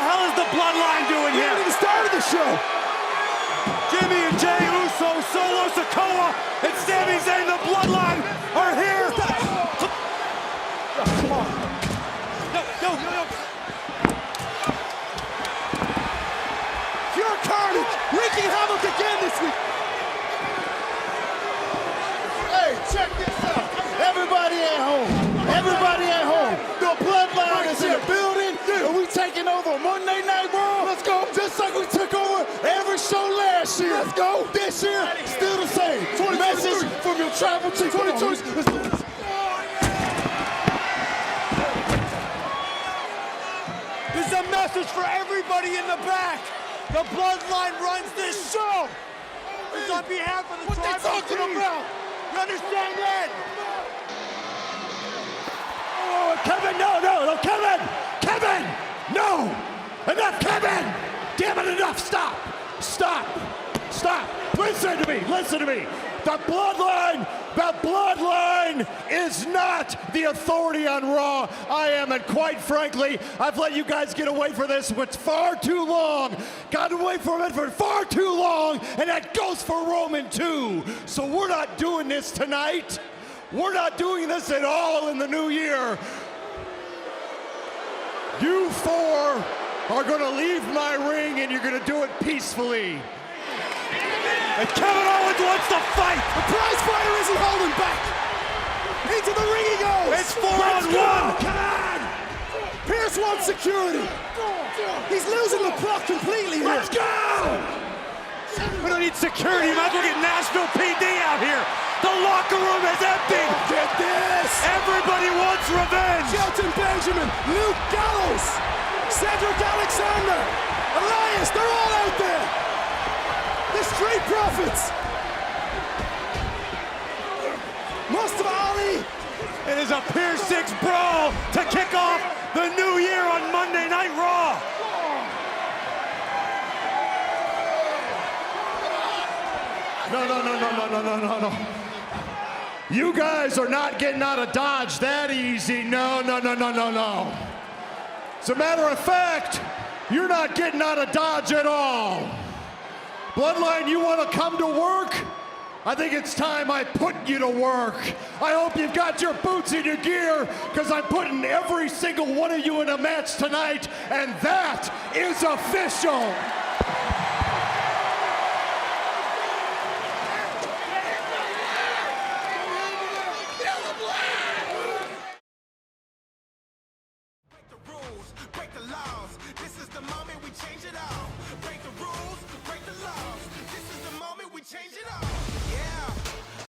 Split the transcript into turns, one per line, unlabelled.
hell is the Bloodline doing
We
here?
haven't even started the show.
Jimmy and Jay Uso, Solo Sikoa, and Sami Zayn, the Bloodline are here.
Oh, come on.
No.
Pure carnage, wreaking havoc again this week.
Hey, check this out. Everybody at home. Everybody at home. The Bloodline is in the building, and we taking over Monday Night Raw. Let's go. Just like we took over every show last year. Let's go. This year, still the same. Message from your tribal chief. 2020. Let's do this.
This is a message for everybody in the back. The Bloodline runs this show. It's on behalf of the
What they
tribal
talking
chief.
about?
You understand that?
Oh, Kevin, no, Kevin, no, enough, Kevin, damn it, enough, stop, listen to me, the Bloodline is not the authority on Raw. I am, and quite frankly, I've let you guys get away from this for far too long, got away from it for far too long, and that goes for Roman too, so we're not doing this tonight. We're not doing this at all in the new year. You four are gonna leave my ring and you're gonna do it peacefully.
And Kevin Owens wants to fight.
The prize fighter isn't holding back. Into the ring he goes.
It's 4-on-1.
Come on. Pierce wants security. He's losing the plot completely here.
Let's go. We don't need security. Might as well get National PD out here. The locker room is empty.
Get this.
Everybody wants revenge.
Shelton Benjamin, Luke Gallows, Cedric Alexander, Elias, they're all out there. The Street Profits. Mustafa Ali.
It is a Pier 6 brawl to kick off the new year on Monday Night Raw.
No. You guys are not getting out of Dodge that easy. No. As a matter of fact, you're not getting out of Dodge at all. Bloodline, you want to come to work? I think it's time I put you to work. I hope you've got your boots in your gear, because I'm putting every single one of you in a match tonight, and that is official.
Break the laws. This is the moment we change it all. Break the rules, break the laws. This is the moment we change it all.